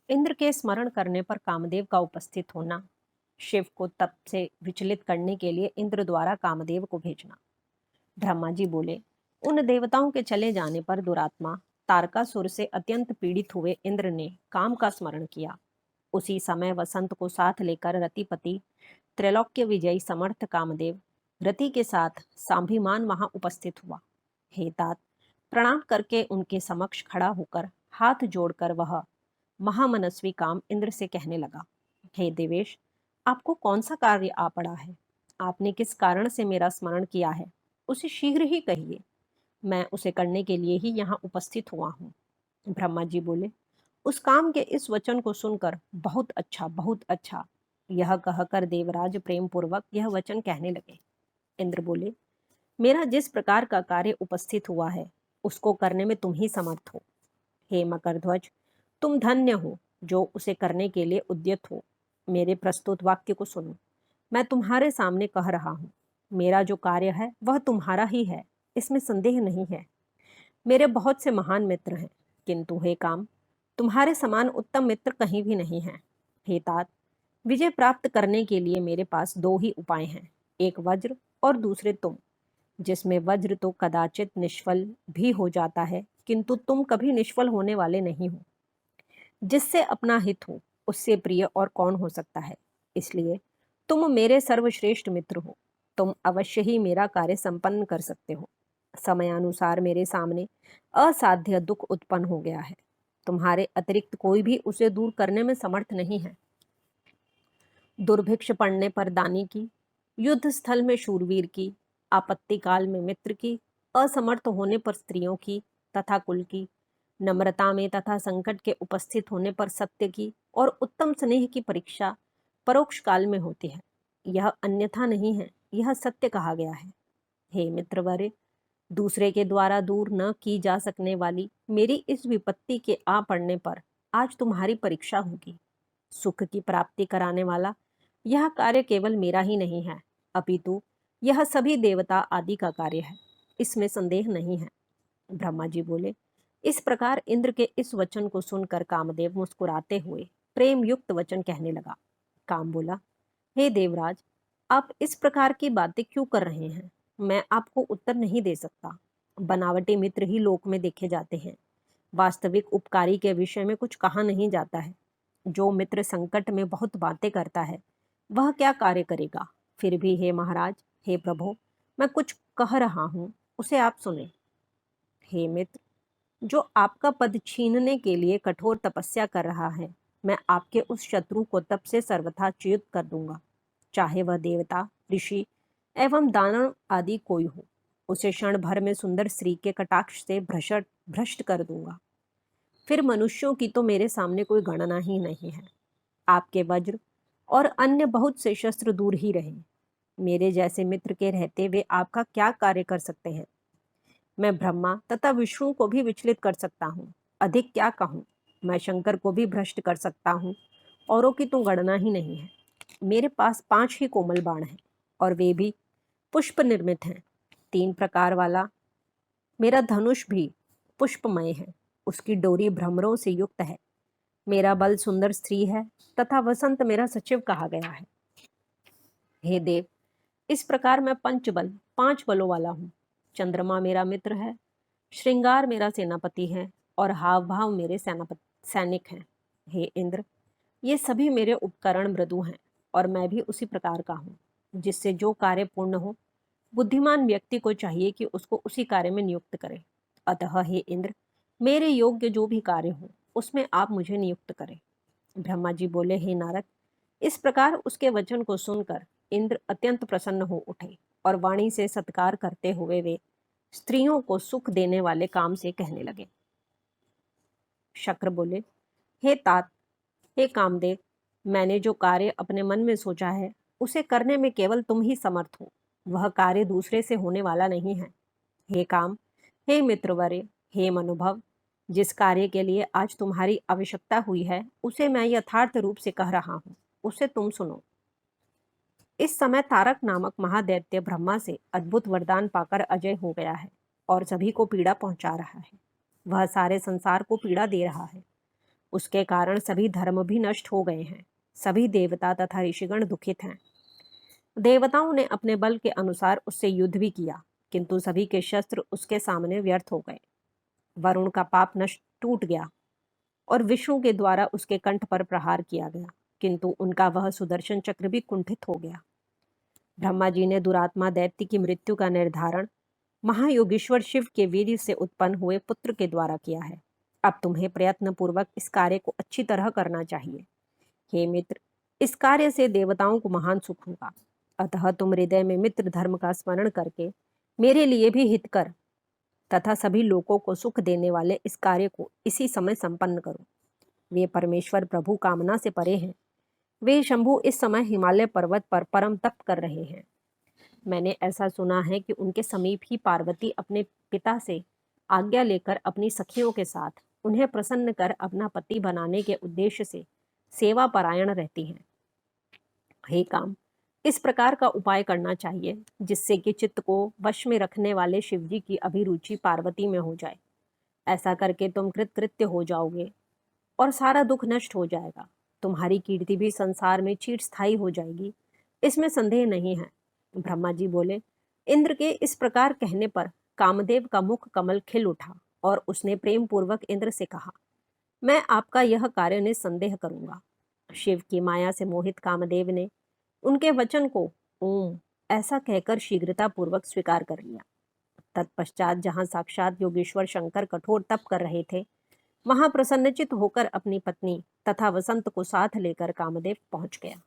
इंद्र के स्मरण करने पर कामदेव का उपस्थित होना। शिव को तप से विचलित करने के लिए इंद्र द्वारा कामदेव को भेजना। ब्रह्मा जी बोले, उन देवताओं के चले जाने पर दुरात्मा तारकासुर से अत्यंत पीड़ित हुए इंद्र ने काम का स्मरण किया। उसी समय वसंत को साथ लेकर रतिपति त्रैलोक्य विजयी समर्थ कामदेव रति के साथ सांभिमान वहां उपस्थित हुआ। हे तात, प्रणाम करके उनके समक्ष खड़ा होकर हाथ जोड़कर वह महामनस्वी काम इंद्र से कहने लगा, हे देवेश, आपको कौन सा कार्य आ पड़ा है? आपने किस कारण से मेरा स्मरण किया है, उसे शीघ्र ही कहिए। मैं उसे करने के लिए ही यहाँ उपस्थित हुआ हूँ। ब्रह्मा जी बोले, उस काम के इस वचन को सुनकर बहुत अच्छा, बहुत अच्छा, यह कहकर देवराज प्रेम पूर्वक यह वचन कहने लगे। इंद्र बोले, मेरा जिस प्रकार का कार्य उपस्थित हुआ है उसको करने में तुम ही समर्थ हो। हे मकरध्वज, तुम धन्य हो जो उसे करने के लिए उद्यत हो। मेरे प्रस्तुत वाक्य को सुनो। मैं तुम्हारे सामने कह रहा हूँ, मेरा जो कार्य है वह तुम्हारा ही है, इसमें संदेह नहीं है। मेरे बहुत से महान मित्र हैं, किंतु हे काम, तुम्हारे समान उत्तम मित्र कहीं भी नहीं है। हे तात, विजय प्राप्त करने के लिए मेरे पास दो ही उपाय हैं, एक वज्र और दूसरे तुम। जिसमें वज्र तो कदाचित निष्फल भी हो जाता है, किंतु तुम कभी निष्फल होने वाले नहीं हो। जिससे अपना हित हो उससे प्रिय और कौन हो सकता है। इसलिए तुम मेरे सर्वश्रेष्ठ मित्र हो। तुम अवश्य ही मेरा कार्य संपन्न कर सकते हो। समयानुसार मेरे सामने असाध्य दुख उत्पन्न हो गया है। तुम्हारे अतिरिक्त कोई भी उसे दूर करने में समर्थ नहीं है। दुर्भिक्ष पड़ने पर दानी की, युद्ध स्थल में शूरवीर की, आपत्ति काल में मित्र की, असमर्थ होने पर स्त्रियों की तथा कुल की, नम्रता में तथा संकट के उपस्थित होने पर सत्य की और उत्तम स्नेह की परीक्षा परोक्ष काल में होती है। यह अन्यथा नहीं है, यह सत्य कहा गया है। हे मित्रवरे, दूसरे के द्वारा दूर न की जा सकने वाली मेरी इस विपत्ति के आ पड़ने पर आज तुम्हारी परीक्षा होगी। सुख की प्राप्ति कराने वाला यह कार्य केवल मेरा ही नहीं है, अपितु यह सभी देवता आदि का कार्य है, इसमें संदेह नहीं है। ब्रह्मा जी बोले, इस प्रकार इंद्र के इस वचन को सुनकर कामदेव मुस्कुराते हुए प्रेम युक्त वचन कहने लगा। काम बोला, हे देवराज, आप इस प्रकार की बातें क्यों कर रहे हैं? मैं आपको उत्तर नहीं दे सकता। बनावटी मित्र ही लोक में देखे जाते हैं, वास्तविक उपकारी के विषय में कुछ कहा नहीं जाता है। जो मित्र संकट में बहुत बातें करता है वह क्या कार्य करेगा? फिर भी हे महाराज, हे प्रभु, मैं कुछ कह रहा हूं, उसे आप सुने। हे मित्र, जो आपका पद छीनने के लिए कठोर तपस्या कर रहा है, मैं आपके उस शत्रु को तप से सर्वथा च्युत कर दूंगा, चाहे वह देवता, ऋषि एवं दानव आदि कोई हो। उसे क्षण भर में सुंदर स्त्री के कटाक्ष से भ्रष्ट भ्रष्ट कर दूंगा। फिर मनुष्यों की तो मेरे सामने कोई गणना ही नहीं है। आपके वज्र और अन्य बहुत से शस्त्र दूर ही रहे। मेरे जैसे मित्र के रहते वे आपका क्या कार्य कर सकते हैं? मैं ब्रह्मा तथा विष्णु को भी विचलित कर सकता हूँ, अधिक क्या कहूँ। मैं शंकर को भी भ्रष्ट कर सकता हूँ, औरों की तो गणना ही नहीं है। मेरे पास 5 ही कोमल बाण हैं, और वे भी पुष्प निर्मित हैं। 3 प्रकार वाला मेरा धनुष भी पुष्पमय है, उसकी डोरी भ्रमरों से युक्त है। मेरा बल सुंदर स्त्री है, तथा वसंत मेरा सचिव कहा गया है। हे देव, इस प्रकार मैं पंचबल 5 बलों वाला हूँ। चंद्रमा मेरा मित्र है, श्रृंगार मेरा सेनापति है, और हाव भाव मेरे सेनापति सैनिक हैं। हे इंद्र, ये सभी मेरे उपकरण मृदु हैं, और मैं भी उसी प्रकार का हूँ। जिससे जो कार्य पूर्ण हो, बुद्धिमान व्यक्ति को चाहिए कि उसको उसी कार्य में नियुक्त करे। अतः हे इंद्र, मेरे योग्य जो भी कार्य हो उसमें आप मुझे नियुक्त करें। ब्रह्मा जी बोले, हे नारद, इस प्रकार उसके वचन को सुनकर इंद्र अत्यंत प्रसन्न हो उठे, और वाणी से सत्कार करते हुए वे स्त्रियों को सुख देने वाले काम से कहने लगे। शक्र बोले, हे तात, हे कामदेव, मैंने जो कार्य अपने मन में सोचा है उसे करने में केवल तुम ही समर्थ हो। वह कार्य दूसरे से होने वाला नहीं है। हे काम, हे मित्रवर्य, हे मनुभव, जिस कार्य के लिए आज तुम्हारी आवश्यकता हुई है उसे मैं यथार्थ रूप से कह रहा हूँ, उसे तुम सुनो। इस समय तारक नामक महादैत्य ब्रह्मा से अद्भुत वरदान पाकर अजय हो गया है, और सभी को पीड़ा पहुंचा रहा है। वह सारे संसार को पीड़ा दे रहा है। उसके कारण सभी धर्म भी नष्ट हो गए हैं। सभी देवता तथा ऋषिगण दुखित हैं। देवताओं ने अपने बल के अनुसार उससे युद्ध भी किया, किंतु सभी के शस्त्र उसके सामने व्यर्थ हो गए। वरुण का पाप नष्ट टूट गया और विष्णु के द्वारा उसके कंठ पर प्रहार किया गया, किंतु उनका वह सुदर्शन चक्र भी कुंठित हो गया। ब्रह्मा जी ने दुरात्मा दैत्य की मृत्यु का निर्धारण महायोगीश्वर शिव के वीर्य से उत्पन्न हुए पुत्र के द्वारा किया है। अब तुम्हें प्रयत्न पूर्वक इस कार्य को अच्छी तरह करना चाहिए। हे मित्र, इस कार्य से देवताओं को महान सुख होगा। अतः तुम हृदय में मित्र धर्म का स्मरण करके मेरे लिए भी हित कर तथा सभी लोगों को सुख देने वाले इस कार्य को इसी समय संपन्न करो। वे परमेश्वर प्रभु कामना से परे हैं। वे शंभु इस समय हिमालय पर्वत पर परम तप कर रहे हैं। मैंने ऐसा सुना है कि उनके समीप ही पार्वती अपने पिता से आज्ञा लेकर अपनी सखियों के साथ उन्हें प्रसन्न कर अपना पति बनाने के उद्देश्य से सेवा परायण रहती हैं। हे काम, इस प्रकार का उपाय करना चाहिए जिससे कि चित्त को वश में रखने वाले शिवजी की अभिरुचि पार्वती में हो जाए। ऐसा करके तुम कृतकृत्य हो जाओगे और सारा दुख नष्ट हो जाएगा। तुम्हारी कीर्ति भी संसार में चिरस्थायी हो जाएगी, इसमें संदेह नहीं है। ब्रह्मा जी बोले। इंद्र के इस प्रकार कहने पर कामदेव का मुख कमल खिल उठा और उसने प्रेम पूर्वक इंद्र से कहा, मैं आपका यह कार्य निसंदेह करूंगा। शिव की माया से मोहित कामदेव ने उनके वचन को ओम ऐसा कहकर शीघ्रता पूर्वक स्वीकार कर लिया। तत्पश्चात जहां साक्षात योगेश्वर शंकर कठोर तप कर रहे थे, वहां प्रसन्नचित होकर अपनी पत्नी तथा वसंत को साथ लेकर कामदेव पहुंच गया।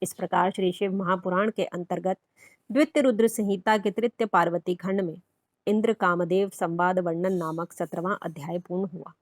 इस प्रकार श्री शिव महापुराण के अंतर्गत द्वितीय रुद्र संहिता के तृतीय पार्वती खंड में इंद्र कामदेव संवाद वर्णन नामक 17वां अध्याय पूर्ण हुआ।